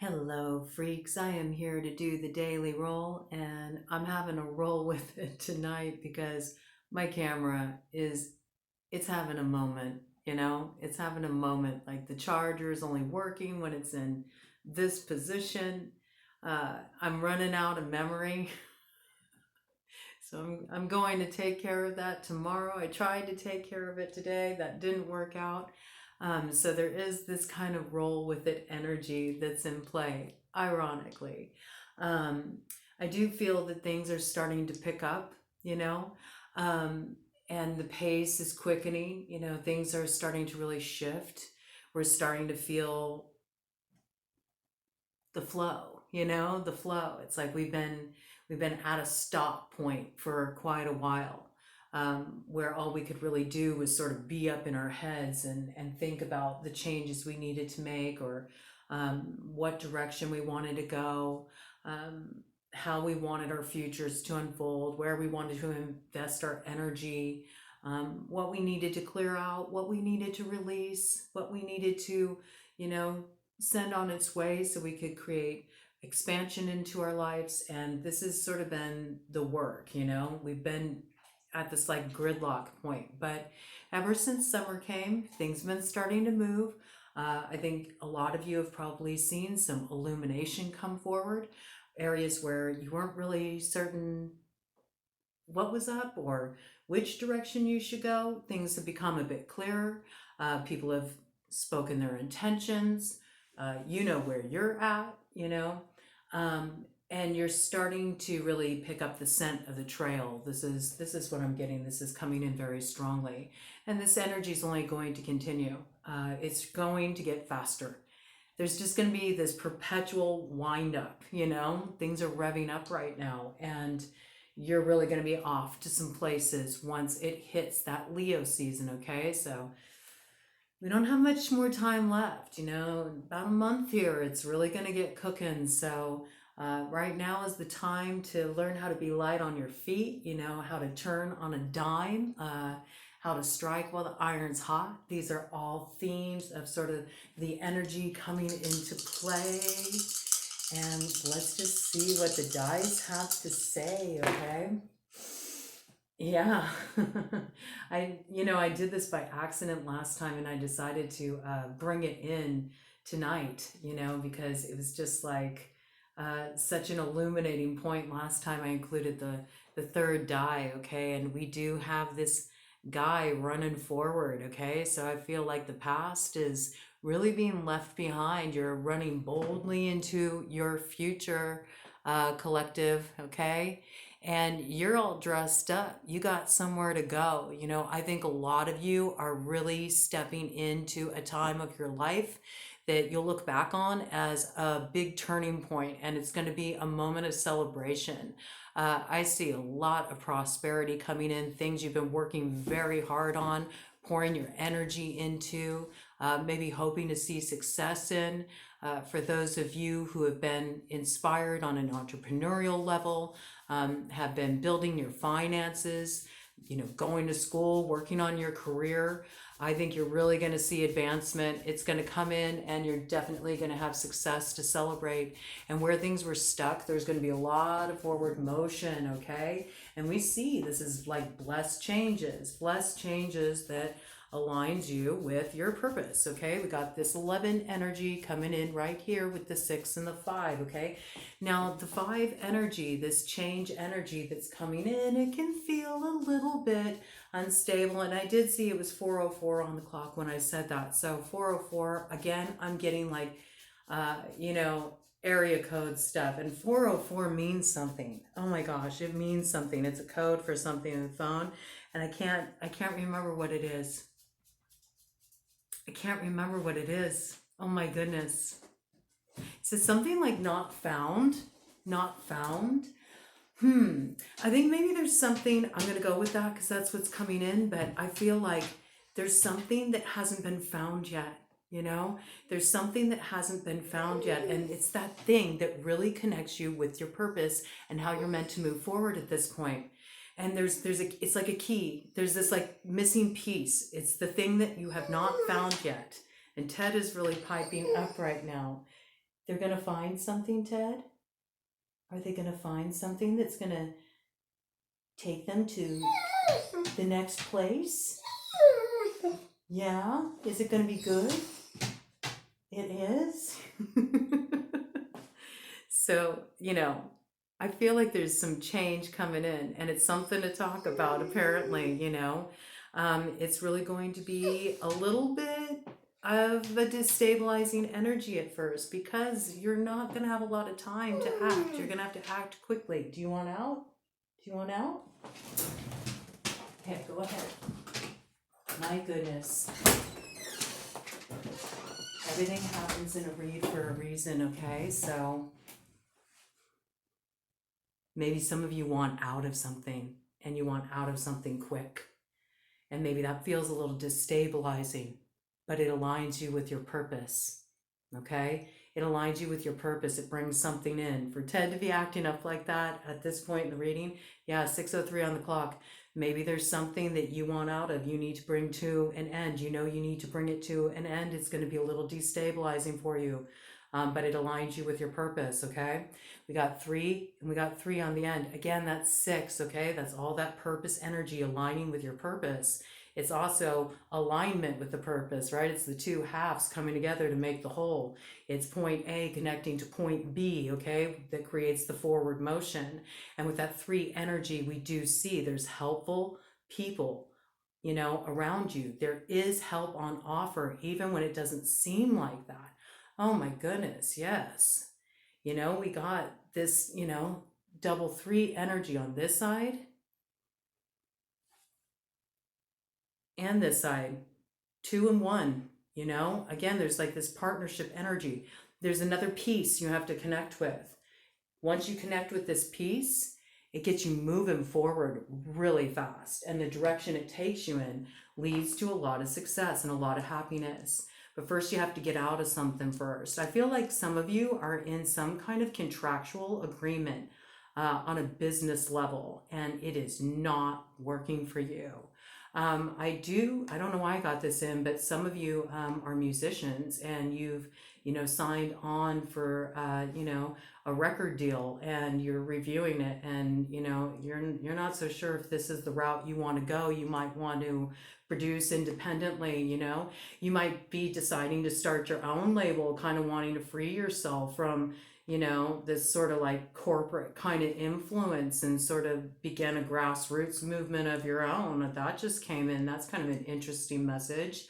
Hello, freaks. I am here to do the daily roll, and I'm having a roll with it tonight because my camera it's having a moment, It's having a moment. Like the charger is only working when it's in this position. I'm running out of memory, so I'm going to take care of that tomorrow. I tried to take care of it today, that didn't work out. So there is this kind of roll with it energy that's in play, ironically. Um, I do feel that things are starting to pick up, you know, um, and the pace is quickening, things are starting to really shift. We're starting to feel the flow, the flow. It's like we've been at a stop point for quite a while, where all we could really do was sort of be up in our heads and think about the changes we needed to make, or what direction we wanted to go, um, how we wanted our futures to unfold, where we wanted to invest our energy, what we needed to clear out, what we needed to release, what we needed to, you know, send on its way so we could create expansion into our lives. And this has sort of been the work, we've been at this like gridlock point, but ever since summer came, things have been starting to move. I think a lot of you have probably seen some illumination come forward, areas where you weren't really certain what was up or which direction you should go. Things have become a bit clearer. People have spoken their intentions. You know where you're at, and you're starting to really pick up the scent of the trail. This is what I'm getting. This is coming in very strongly, and this energy is only going to continue. It's going to get faster. There's just going to be this perpetual wind up. Things are revving up right now, and you're really going to be off to some places once it hits that Leo season. Okay, so we don't have much more time left, about a month here. It's really going to get cooking. So, right now is the time to learn how to be light on your feet, how to turn on a dime, how to strike while the iron's hot. These are all themes of sort of the energy coming into play. And let's just see what the dice have to say, okay? Yeah. I did this by accident last time, and I decided to bring it in tonight, because it was just like such an illuminating point. Last time I included the third die, okay? And we do have this guy running forward, okay? So I feel like the past is really being left behind. You're running boldly into your future, collective, okay? And you're all dressed up. You got somewhere to go. I think a lot of you are really stepping into a time of your life that you'll look back on as a big turning point, and it's going to be a moment of celebration. I see a lot of prosperity coming in, things you've been working very hard on, pouring your energy into, maybe hoping to see success in. For those of you who have been inspired on an entrepreneurial level, have been building your finances, going to school, working on your career, I think you're really going to see advancement. It's going to come in, and you're definitely going to have success to celebrate. And where things were stuck, there's going to be a lot of forward motion, okay? And we see this is like blessed changes that aligns you with your purpose, okay? We got this 11 energy coming in right here with the 6 and the 5, okay? Now, the 5 energy, this change energy that's coming in, it can feel a little bit unstable. And I did see it was 4:04 on the clock when I said that. So 4:04, again, I'm getting like, area code stuff. And 4:04 means something. Oh my gosh, it means something. It's a code for something in the phone. And I can't remember what it is. I can't remember what it is. Oh my goodness. Is it something like not found? Not found? I think maybe there's something, I'm going to go with that because that's what's coming in, but I feel like there's something that hasn't been found yet. There's something that hasn't been found yet, and it's that thing that really connects you with your purpose and how you're meant to move forward at this point. And it's like a key. There's this like missing piece. It's the thing that you have not found yet. And Ted is really piping up right now. They're going to find something, Ted? Are they going to find something that's going to take them to the next place? Yeah? Is it going to be good? It is? So, I feel like there's some change coming in, and it's something to talk about, apparently. It's really going to be a little bit of a destabilizing energy at first because you're not going to have a lot of time to act. You're going to have to act quickly. Do you want out? Do you want out? Okay, go ahead. My goodness. Everything happens in a read for a reason, okay? So maybe some of you want out of something and you want out of something quick. And maybe that feels a little destabilizing, but it aligns you with your purpose, okay? It aligns you with your purpose. It brings something in. For Ted to be acting up like that at this point in the reading, yeah, 6:03 on the clock. Maybe there's something that you want out of, you need to bring to an end. You need to bring it to an end. It's going to be a little destabilizing for you, but it aligns you with your purpose, okay? We got 3, and we got 3 on the end. Again, that's 6, okay? That's all that purpose energy aligning with your purpose. It's also alignment with the purpose, right? It's the two halves coming together to make the whole. It's point A connecting to point B, okay? That creates the forward motion. And with that 3 energy, we do see there's helpful people, around you. There is help on offer, even when it doesn't seem like that. Oh my goodness, yes. We got this, double 3 energy on this side and this side, 2 and 1, again, there's like this partnership energy. There's another piece you have to connect with. Once you connect with this piece, it gets you moving forward really fast. And the direction it takes you in leads to a lot of success and a lot of happiness. But first you have to get out of something first. I feel like some of you are in some kind of contractual agreement on a business level, and it is not working for you. I don't know why I got this in, but some of you are musicians and you've, signed on for, a record deal and you're reviewing it and, you're not so sure if this is the route you want to go. You might want to produce independently, you might be deciding to start your own label, kind of wanting to free yourself from, this sort of like corporate kind of influence and sort of begin a grassroots movement of your own. That just came in. That's kind of an interesting message.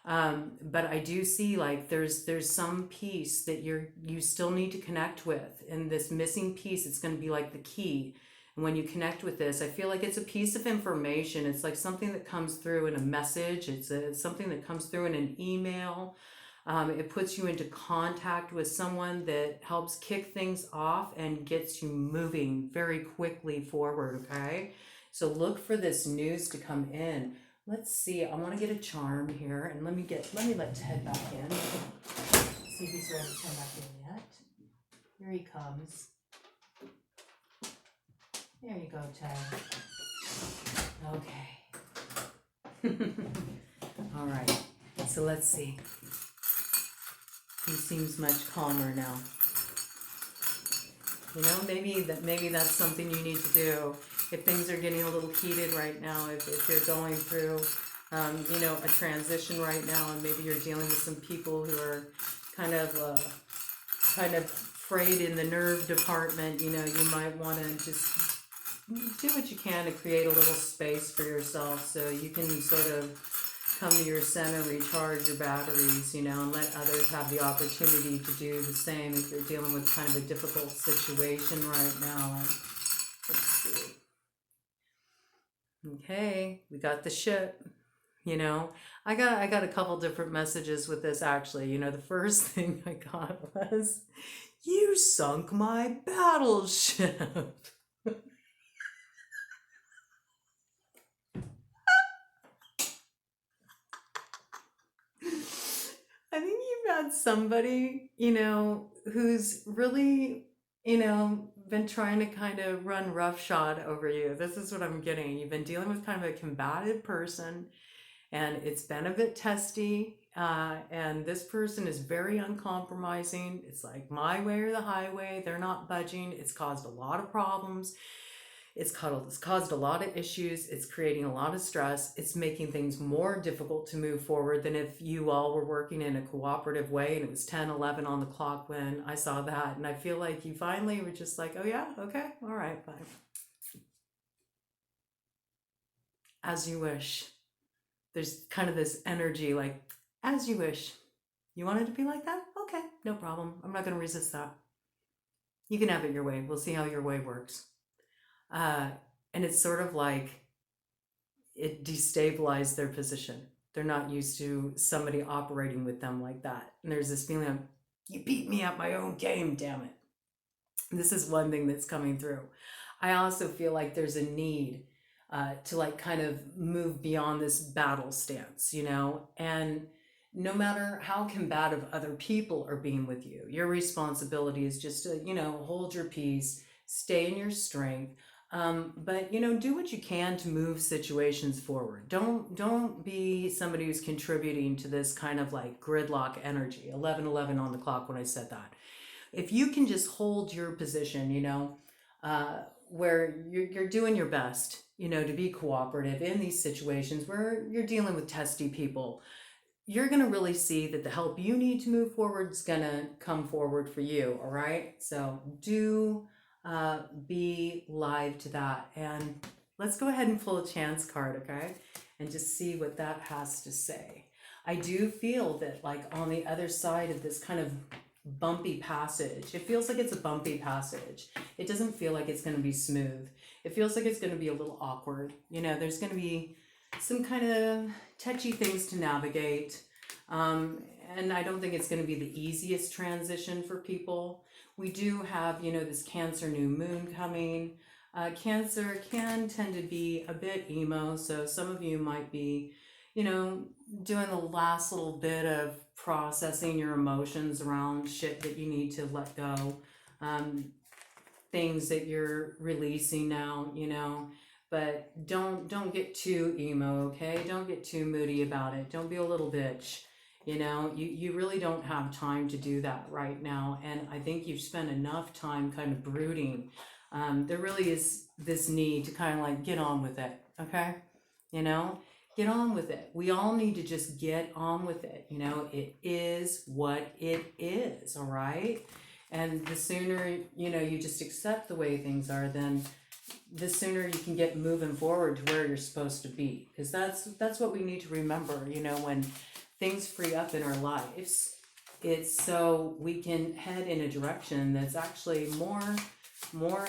But I do see like there's some piece that you still need to connect with, and this missing piece, it's going to be like the key. And when you connect with this, I feel like it's a piece of information. It's like something that comes through in a message. It's something that comes through in an email. It puts you into contact with someone that helps kick things off and gets you moving very quickly forward, okay? So look for this news to come in. Let's see, I want to get a charm here, and let me let Ted back in. See if he's ready to come back in yet. Here he comes. There you go, Ted. Okay. All right, so let's see. He seems much calmer now. Maybe that's something you need to do. If things are getting a little heated right now, if you're going through, a transition right now, and maybe you're dealing with some people who are kind of frayed in the nerve department, you might want to just do what you can to create a little space for yourself so you can sort of come to your center, recharge your batteries, and let others have the opportunity to do the same if you're dealing with kind of a difficult situation right now. Let's see. Okay, we got the ship. I got a couple different messages with this actually. The first thing I got was, "You sunk my battleship." I think you've had somebody, who's really, been trying to kind of run roughshod over you. This is what I'm getting. You've been dealing with kind of a combative person, and it's been a bit testy. And this person is very uncompromising. It's like my way or the highway. They're not budging. It's caused a lot of problems. It's caused a lot of issues. It's creating a lot of stress. It's making things more difficult to move forward than if you all were working in a cooperative way and it was 10, 11 on the clock when I saw that. And I feel like you finally were just like, oh yeah, okay, all right, fine. As you wish. There's kind of this energy like, as you wish. You want it to be like that? Okay, no problem. I'm not going to resist that. You can have it your way. We'll see how your way works. Uh, and it's sort of like it destabilized their position. They're not used to somebody operating with them like that. And there's this feeling of, you beat me at my own game, damn it. This is one thing that's coming through. I also feel like there's a need to like kind of move beyond this battle stance, you know, and no matter how combative other people are being with you, your responsibility is just to, you know, hold your peace, stay in your strength. But you know, do what you can to move situations forward. Don't be somebody who's contributing to this kind of like gridlock energy. 11:11 on the clock when I said that. If you can just hold your position, you know, where you're doing your best, you know, to be cooperative in these situations where you're dealing with testy people, you're going to really see that the help you need to move forward is going to come forward for you. All right. So do be live to that. And let's go ahead and pull a chance card. Okay. And just see what that has to say. I do feel that like on the other side of this kind of bumpy passage, it feels like it's a bumpy passage. It doesn't feel like it's going to be smooth. It feels like it's going to be a little awkward. You know, there's going to be some kind of touchy things to navigate. And I don't think it's going to be the easiest transition for people. We do have, you know, this Cancer new moon coming. Cancer can tend to be a bit emo, so some of you might be, you know, doing the last little bit of processing your emotions around shit that you need to let go, things that you're releasing now, you know. But don't get too emo, okay? Don't get too moody about it. Don't be a little bitch. You know, you really don't have time to do that right now. And I think you've spent enough time kind of brooding. There really is this need to kind of like get on with it, okay? You know, get on with it. We all need to just get on with it. You know, it is what it is, all right? And the sooner, you know, you just accept the way things are, then the sooner you can get moving forward to where you're supposed to be. Because that's what we need to remember, you know, when things free up in our lives. It's so we can head in a direction that's actually more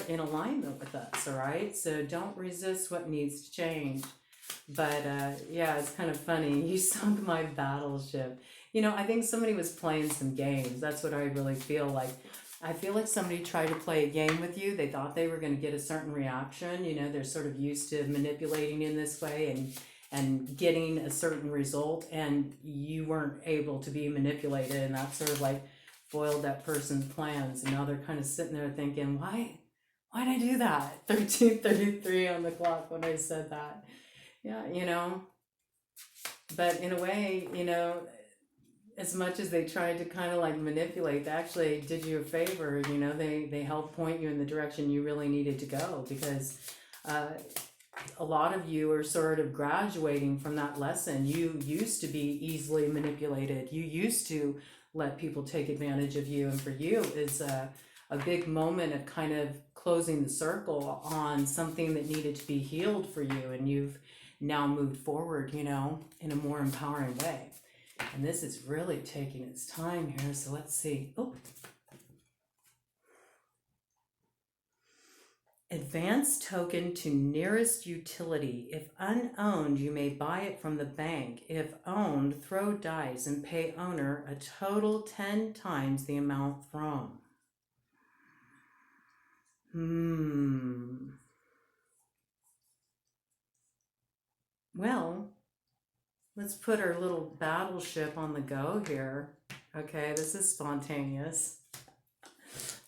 in alignment with us, all right? So don't resist what needs to change. But yeah, it's kind of funny. You sunk my battleship. You know, I think somebody was playing some games. That's what I really feel like. I feel like somebody tried to play a game with you. They thought they were going to get a certain reaction. You know, they're sort of used to manipulating in this way and getting a certain result, and you weren't able to be manipulated, and that sort of like foiled that person's plans. And now they're kind of sitting there thinking, why'd I do that? 13:33 on the clock when I said that. Yeah, you know, but in a way, you know, as much as they tried to kind of like manipulate, they actually did you a favor. You know, they helped point you in the direction you really needed to go, because a lot of you are sort of graduating from that lesson. You used to be easily manipulated. You used to let people take advantage of you, and for you is a big moment of kind of closing the circle on something that needed to be healed for you, and you've now moved forward, you know, in a more empowering way. And this is really taking its time here, so let's see. Oh, advance token to nearest utility. If unowned, you may buy it from the bank. If owned, throw dice and pay owner a total 10 times the amount thrown. Well, let's put our little battleship on the go here. Okay, this is spontaneous.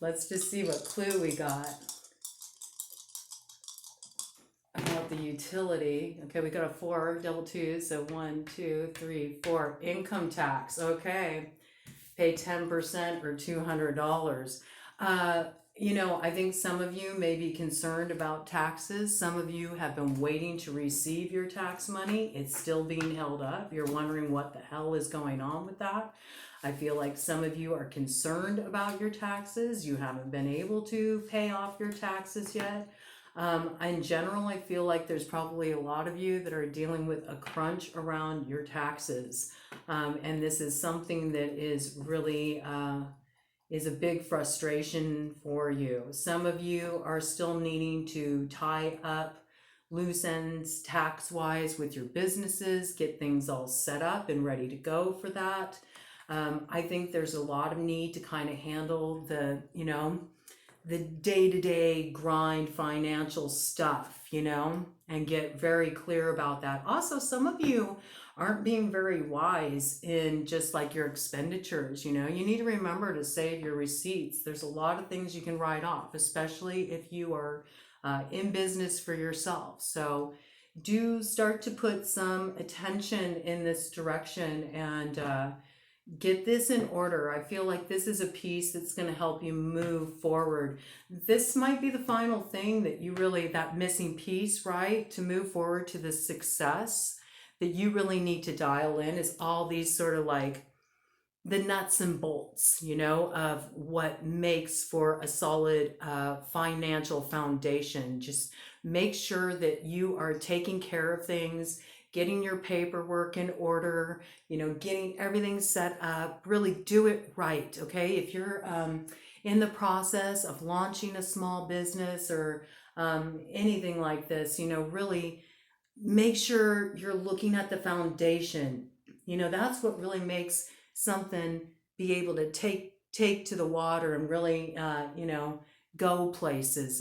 Let's just see what clue we got. about the utility. Okay, we got a 4, double twos, so 1, 2, 3, 4. Income tax. Okay, pay 10% or $200. Uh, I think some of you may be concerned about taxes. Some of you have been waiting to receive your tax money. It's still being held up. You're wondering what the hell is going on with that. I feel like some of you are concerned about your taxes. You haven't been able to pay off your taxes yet. In general, I feel like there's probably a lot of you that are dealing with a crunch around your taxes. And this is something that is really is a big frustration for you. Some of you are still needing to tie up loose ends tax-wise with your businesses, get things all set up and ready to go for that. I think there's a lot of need to kind of handle the day-to-day grind financial stuff, and get very clear about that. Also, some of you aren't being very wise in just like your expenditures. You need to remember to save your receipts. There's a lot of things you can write off, especially if you are in business for yourself. So do start to put some attention in this direction and get this in order. I feel like this is a piece that's going to help you move forward. This might be the final thing that you really, that missing piece, right, to move forward to the success that you really need to dial in is all these sort of like the nuts and bolts, of what makes for a solid financial foundation. Just make sure that you are taking care of things, getting your paperwork in order, getting everything set up, really do it right, okay? If you're in the process of launching a small business or anything like this, really make sure you're looking at the foundation. That's what really makes something be able to take to the water and really go places.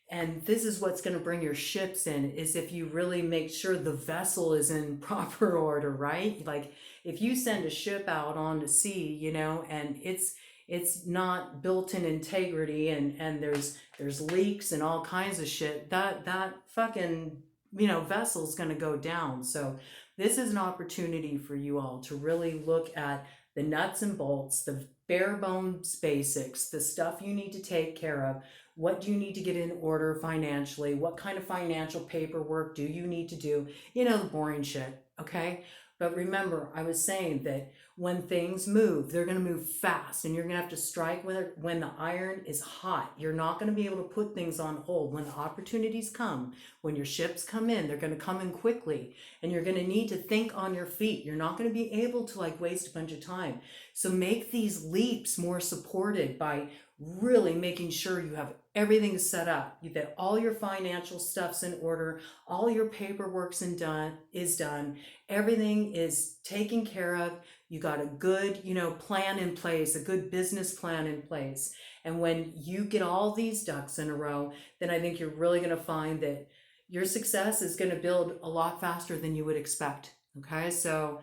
And this is what's going to bring your ships in, is if you really make sure the vessel is in proper order, right? Like if you send a ship out on the sea, and it's not built in integrity and there's leaks and all kinds of shit, that fucking vessel's going to go down. So this is an opportunity for you all to really look at the nuts and bolts, the bare bones basics, the stuff you need to take care of. What do you need to get in order financially? What kind of financial paperwork do you need to do? The boring shit, okay? But remember, I was saying that when things move, they're going to move fast, and you're going to have to strike when the iron is hot. You're not going to be able to put things on hold. When the opportunities come, when your ships come in, they're going to come in quickly, and you're going to need to think on your feet. You're not going to be able to waste a bunch of time. So make these leaps more supported by really making sure you have everything set up, that all your financial stuff's in order, all your paperwork's is done, everything is taken care of. You got a good, plan in place, a good business plan in place. And when you get all these ducks in a row, then I think you're really going to find that your success is going to build a lot faster than you would expect. Okay, so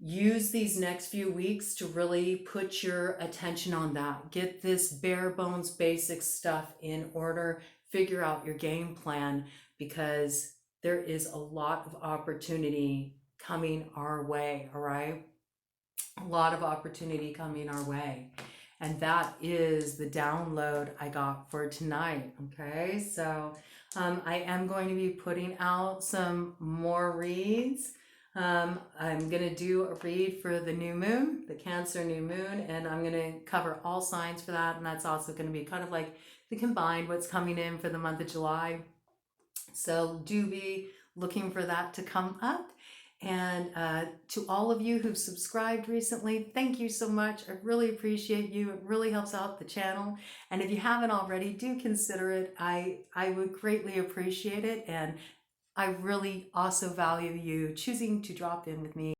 use these next few weeks to really put your attention on that. Get this bare bones basic stuff in order. Figure out your game plan, because there is a lot of opportunity coming our way, all right? A lot of opportunity coming our way. And that is the download I got for tonight, okay? So I am going to be putting out some more reads. I'm going to do a read for the new moon, the Cancer new moon, and I'm going to cover all signs for that. And that's also going to be kind of like the combined what's coming in for the month of July. So do be looking for that to come up. And to all of you who've subscribed recently, thank you so much. I really appreciate you. It really helps out the channel. And if you haven't already, do consider it. I would greatly appreciate it. And I really also value you choosing to drop in with me.